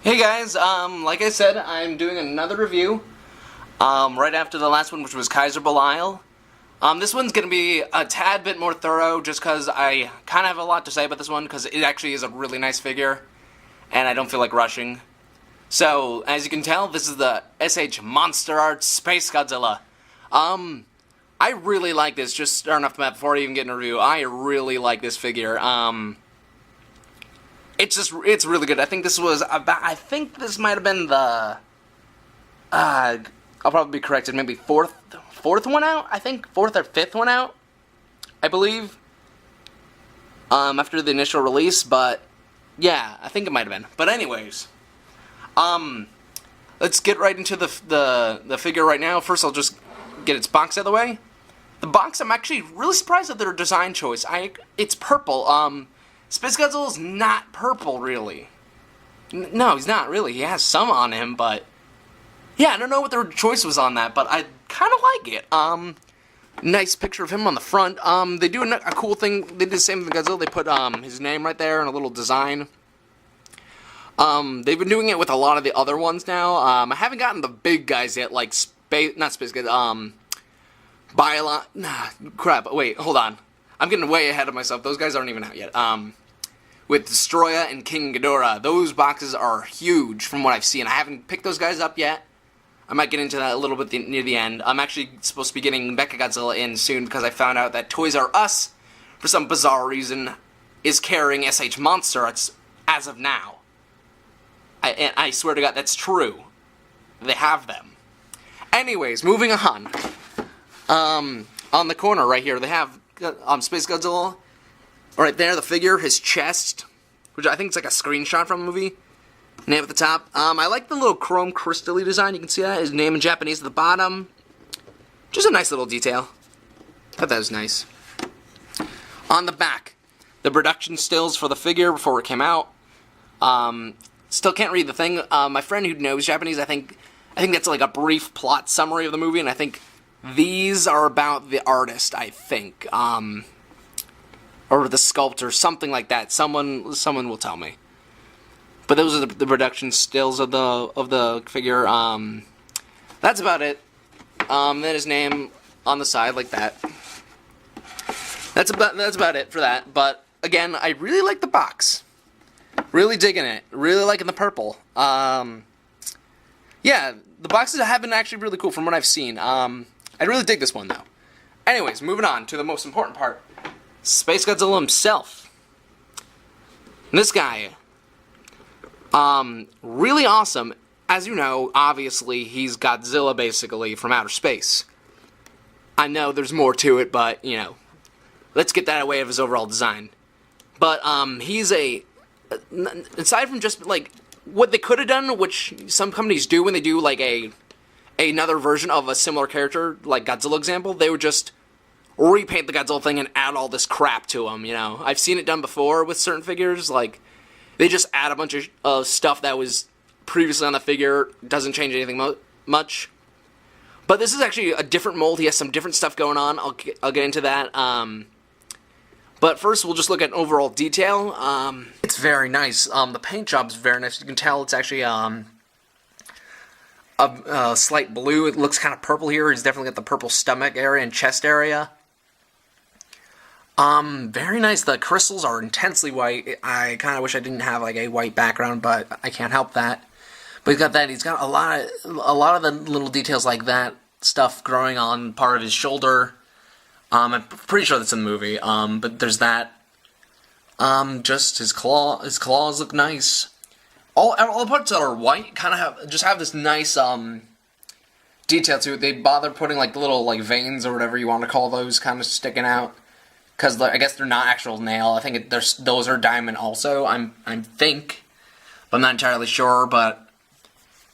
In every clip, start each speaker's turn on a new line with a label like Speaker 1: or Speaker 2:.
Speaker 1: Hey guys, like I said, I'm doing another review, right after the last one, which was Kaiser Belial. This one's gonna be a tad bit more thorough, just because I kind of have a lot to say about this one, because it actually is a really nice figure, and I don't feel like rushing. So, as you can tell, this is the S.H.Monsterarts SpaceGodzilla. I really like this, just starting off the map before I even get in a review. I really like this figure. It's really good. I think this was about, I think this might have been the, I'll probably be corrected, maybe fourth one out? I think fourth or fifth one out, I believe, after the initial release, but, yeah, I think it might have been. But anyways, let's get right into the figure right now. First, I'll just get its box out of the way. The box, I'm actually really surprised at their design choice. It's purple. SpaceGodzilla's not purple, really. No, he's not, really. He has some on him, but... yeah, I don't know what their choice was on that, but I kind of like it. Nice picture of him on the front. They do a cool thing. They did the same with Godzilla. They put, his name right there and a little design. They've been doing it with a lot of the other ones now. I haven't gotten the big guys yet, like crap, wait, hold on. I'm getting way ahead of myself. Those guys aren't even out yet. With Destroya and King Ghidorah, those boxes are huge from what I've seen. I haven't picked those guys up yet. I might get into that a little bit near the end. I'm actually supposed to be getting Mechagodzilla in soon because I found out that Toys R Us, for some bizarre reason, is carrying S.H.Monsterarts as of now. I swear to God, that's true. They have them. Anyways, moving on. On the corner right here, they have SpaceGodzilla. Right there, the figure, his chest, which I think is like a screenshot from a movie. Name at the top. I like the little chrome crystal-y design. You can see that. His name in Japanese at the bottom. Just a nice little detail. I thought that was nice. On the back, the production stills for the figure before it came out. Still can't read the thing. My friend who knows Japanese, I think that's like a brief plot summary of the movie, and I think these are about the artist, I think. Or the sculptor, something like that. Someone will tell me. But those are the production stills of the figure. That's about it. Then his name on the side like that. That's about it for that. But again, I really like the box. Really digging it. Really liking the purple. Yeah, the boxes have been actually really cool from what I've seen. I really dig this one though. Anyways, moving on to the most important part. SpaceGodzilla himself. This guy, really awesome. As you know, obviously, he's Godzilla, basically, from outer space. I know there's more to it, but, you know, let's get that away of his overall design. But, he's aside from just, like, what they could have done, which some companies do when they do, like, another version of a similar character, like Godzilla example, they would just repaint the Godzilla thing and add all this crap to them, you know. I've seen it done before with certain figures, like, they just add a bunch of stuff that was previously on the figure, doesn't change anything much. But this is actually a different mold, he has some different stuff going on, I'll get into that. But first, we'll just look at overall detail. It's very nice. The paint job's very nice. You can tell it's actually a slight blue. It looks kind of purple here. He's definitely got the purple stomach area and chest area. Very nice. The crystals are intensely white. I kind of wish I didn't have like a white background, but I can't help that. But he's got that. He's got a lot of the little details like that stuff growing on part of his shoulder. I'm pretty sure that's in the movie. But there's that. Just his claws look nice. All the parts that are white kind of have this nice detail to it. They bother putting like the little like veins or whatever you want to call those kind of sticking out. Because I guess they're not actual nail. I think those are diamond also. I think, but I'm not entirely sure. But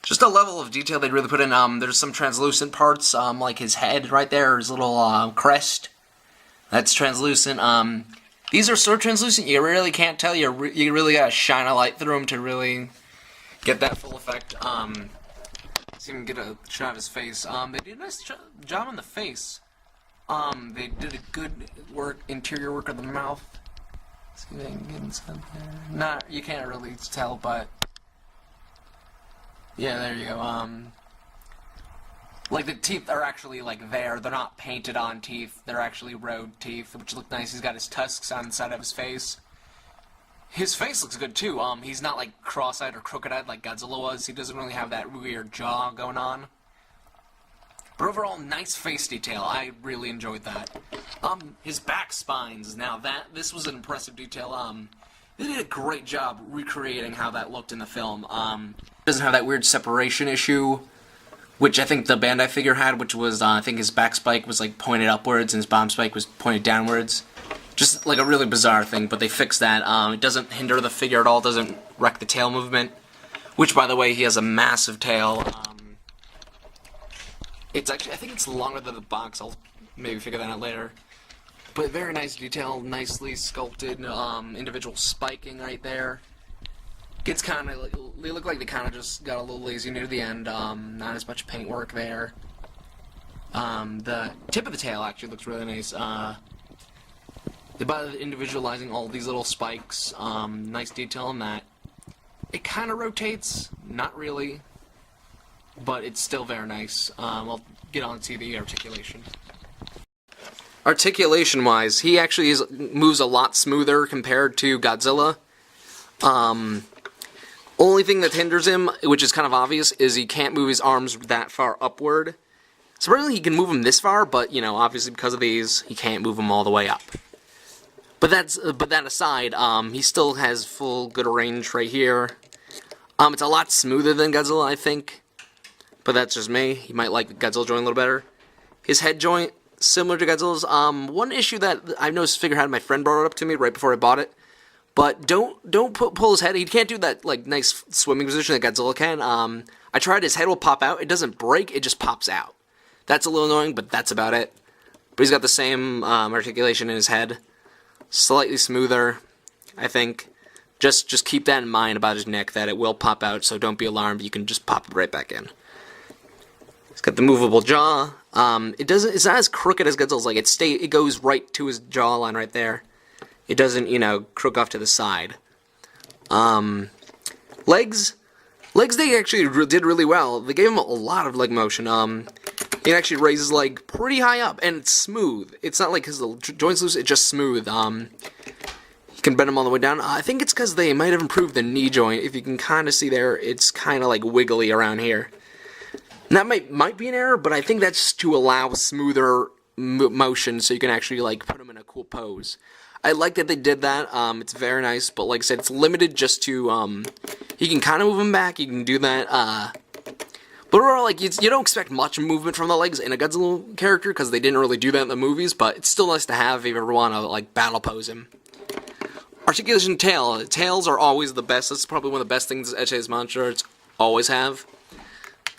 Speaker 1: just a level of detail they really put in. There's some translucent parts, like his head right there, his little crest. That's translucent. These are so translucent you really can't tell. You really gotta shine a light through them to really get that full effect. Let's even get a shot of his face. They did a nice job on the face. They did a good interior work of the mouth. See if I can get inside there. You can't really tell, but Yeah, there you go. Like, the teeth are actually, like, there. They're not painted on teeth. They're actually road teeth, which look nice. He's got his tusks on the side of his face. His face looks good, too. He's not, like, cross-eyed or crooked-eyed like Godzilla was. He doesn't really have that weird jaw going on. But overall, nice face detail. I really enjoyed that. His back spines. Now, this was an impressive detail. They did a great job recreating how that looked in the film. Doesn't have that weird separation issue, which I think the Bandai figure had, which was, I think his back spike was, like, pointed upwards, and his bottom spike was pointed downwards. Just, like, a really bizarre thing, but they fixed that. It doesn't hinder the figure at all, doesn't wreck the tail movement, which, by the way, he has a massive tail. It's actually, I think it's longer than the box. I'll maybe figure that out later. But very nice detail, nicely sculpted, individual spiking right there. Gets kind of, they look like they kind of just got a little lazy near the end. Not as much paint work there. The tip of the tail actually looks really nice. By individualizing all these little spikes, nice detail on that. It kind of rotates, not really, but it's still very nice. I'll get on to the articulation. Articulation-wise, he actually moves a lot smoother compared to Godzilla. Only thing that hinders him, which is kind of obvious, is he can't move his arms that far upward. Surprisingly, he can move them this far, but, you know, obviously because of these, he can't move them all the way up. But that aside, he still has full good range right here. It's a lot smoother than Godzilla, I think. But that's just me. You might like the Godzilla joint a little better. His head joint, similar to Godzilla's. One issue that I've noticed figure had, my friend brought it up to me right before I bought it. But don't pull his head. He can't do that like nice swimming position that Godzilla can. I tried. His head will pop out. It doesn't break. It just pops out. That's a little annoying, but that's about it. But he's got the same articulation in his head. Slightly smoother, I think. Just keep that in mind about his neck, that it will pop out, so don't be alarmed. You can just pop it right back in. He's got the movable jaw. It's not as crooked as Godzilla's. Like, it goes right to his jawline right there. It doesn't, you know, crook off to the side. Legs, they actually did really well. They gave him a lot of leg motion. He actually raises his leg pretty high up, and it's smooth. It's not like his joints loose, it's just smooth. You can bend them all the way down. I think it's because they might have improved the knee joint. If you can kind of see there, it's kind of like wiggly around here. And that might be an error, but I think that's to allow smoother motion so you can actually like put them in a cool pose. I like that they did that. It's very nice, but like I said, it's limited just to, you can kind of move them back, you can do that, but overall, like, you don't expect much movement from the legs in a Godzilla character, because they didn't really do that in the movies, but it's still nice to have if you ever want to, like, battle pose him. Articulation tail. Tails are always the best. This is probably one of the best things S.H.Monsterarts always have.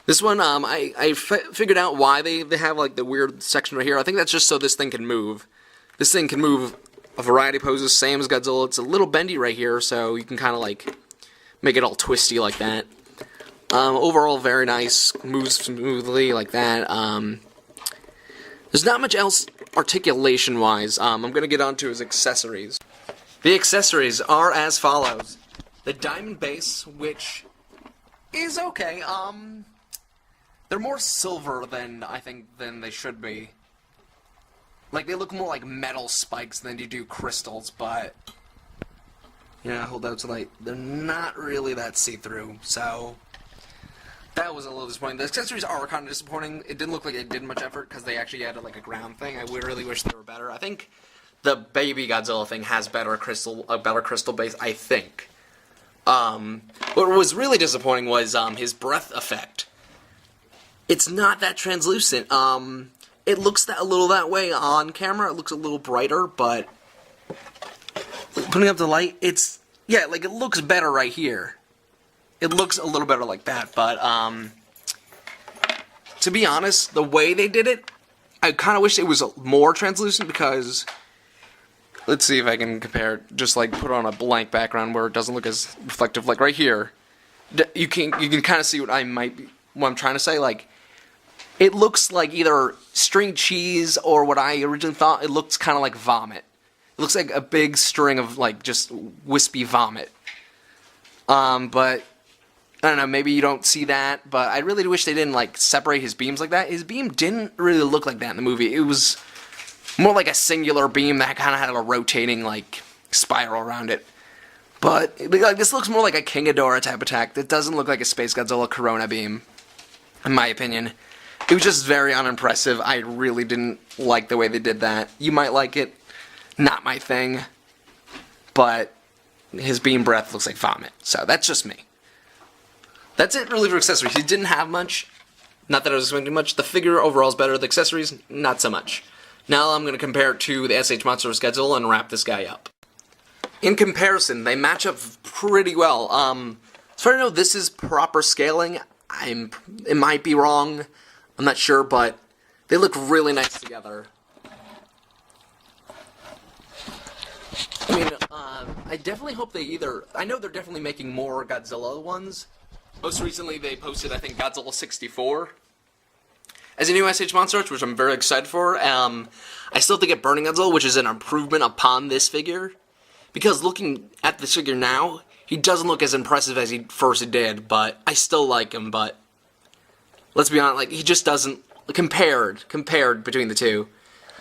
Speaker 1: This one, I figured out why they have, like, the weird section right here. I think that's just so this thing can move. This thing can move a variety of poses, same as Godzilla. It's a little bendy right here, so you can kind of, like, make it all twisty like that. Overall, very nice. Moves smoothly like that. There's not much else articulation-wise. I'm going to get on to his accessories. The accessories are as follows. The diamond base, which is okay. They're more silver than they should be. Like, they look more like metal spikes than they do crystals, but yeah, hold out to light. They're not really that see-through, so that was a little disappointing. The accessories are kind of disappointing. It didn't look like they did much effort because they actually added like a ground thing. I really wish they were better. I think the baby Godzilla thing has a better crystal base, I think. What was really disappointing was his breath effect. It's not that translucent. It looks a little that way on camera. It looks a little brighter, but putting up the light, it looks better right here. It looks a little better like that, but to be honest, the way they did it, I kind of wish it was more translucent because, let's see if I can compare, just like put on a blank background where it doesn't look as reflective, like right here. You can kind of see what I'm trying to say, like, it looks like either string cheese or what I originally thought. It looks kind of like vomit. It looks like a big string of, like, just wispy vomit. But I don't know, maybe you don't see that, but I really wish they didn't, like, separate his beams like that. His beam didn't really look like that in the movie. It was more like a singular beam that kind of had a rotating, like, spiral around it. But, like, this looks more like a King Ghidorah type attack. It doesn't look like a SpaceGodzilla Corona beam, in my opinion. It was just very unimpressive. I really didn't like the way they did that. You might like it. Not my thing. But his beam breath looks like vomit. So, that's just me. That's it really for accessories. He didn't have much. Not that I was expecting much. The figure overall is better. The accessories, not so much. Now I'm going to compare it to the S.H.Monsterarts SpaceGodzilla and wrap this guy up. In comparison, they match up pretty well. As far as I know, this is proper scaling. It might be wrong. I'm not sure, but they look really nice together. I mean, I definitely hope they either... I know they're definitely making more Godzilla ones. Most recently, they posted, I think, Godzilla 64 as a new S.H.Monsterarts, which I'm very excited for. I still have to get Burning Godzilla, which is an improvement upon this figure. Because looking at this figure now, he doesn't look as impressive as he first did, but I still like him, but let's be honest, like, he just doesn't... Compared between the two.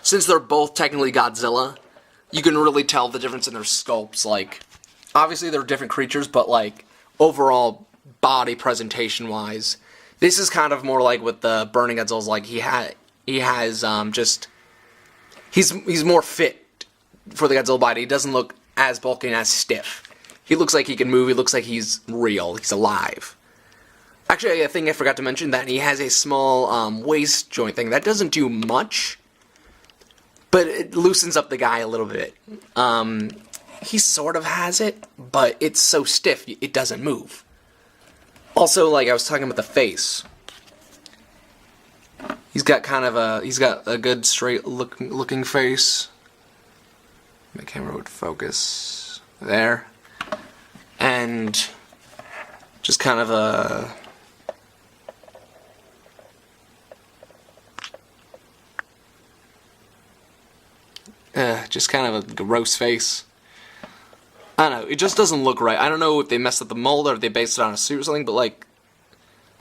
Speaker 1: Since they're both technically Godzilla, you can really tell the difference in their sculpts. Like, obviously they're different creatures, but, like, overall body presentation-wise, this is kind of more like what the Burning Godzilla's like. He's more fit for the Godzilla body. He doesn't look as bulky and as stiff. He looks like he can move. He looks like he's real. He's alive. Actually, I think I forgot to mention that he has a small waist joint thing. That doesn't do much, but it loosens up the guy a little bit. He sort of has it, but it's so stiff, it doesn't move. Also, like I was talking about the face, he's got a good straight looking face. My camera would focus there, and just kind of a gross face. I don't know, it just doesn't look right. I don't know if they messed up the mold or if they based it on a suit or something, but, like,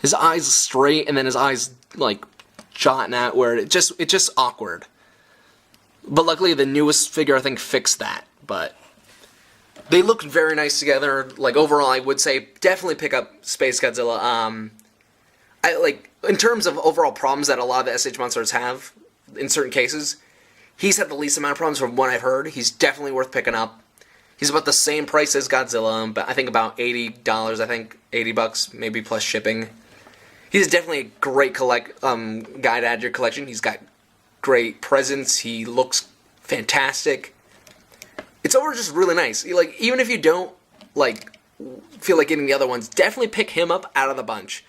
Speaker 1: his eyes straight and then his eyes, like, shot out where it's just awkward. But luckily the newest figure, I think, fixed that. But they look very nice together. Like, overall, I would say definitely pick up SpaceGodzilla. In terms of overall problems that a lot of the S.H.Monsterarts have, in certain cases, he's had the least amount of problems from what I've heard. He's definitely worth picking up. He's about the same price as Godzilla, but I think about $80, I think, $80, maybe plus shipping. He's definitely a great guy to add to your collection. He's got great presence. He looks fantastic. It's overall just really nice. Like, even if you don't, like, feel like getting the other ones, definitely pick him up out of the bunch.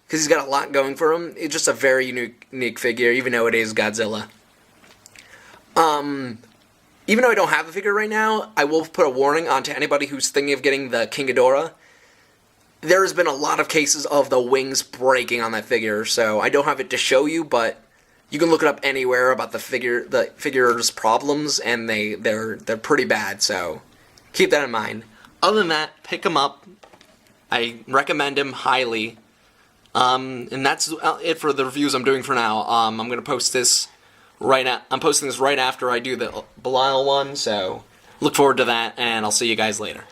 Speaker 1: Because he's got a lot going for him. It's just a very unique figure, even though it is Godzilla. Even though I don't have the figure right now, I will put a warning onto anybody who's thinking of getting the King Ghidorah. There's been a lot of cases of the wings breaking on that figure, so I don't have it to show you, but you can look it up anywhere about the figure's problems, and they're pretty bad, so keep that in mind. Other than that, pick him up. I recommend him highly. And that's it for the reviews I'm doing for now. I'm going to post this I'm posting this right after I do the Belial one, so look forward to that, and I'll see you guys later.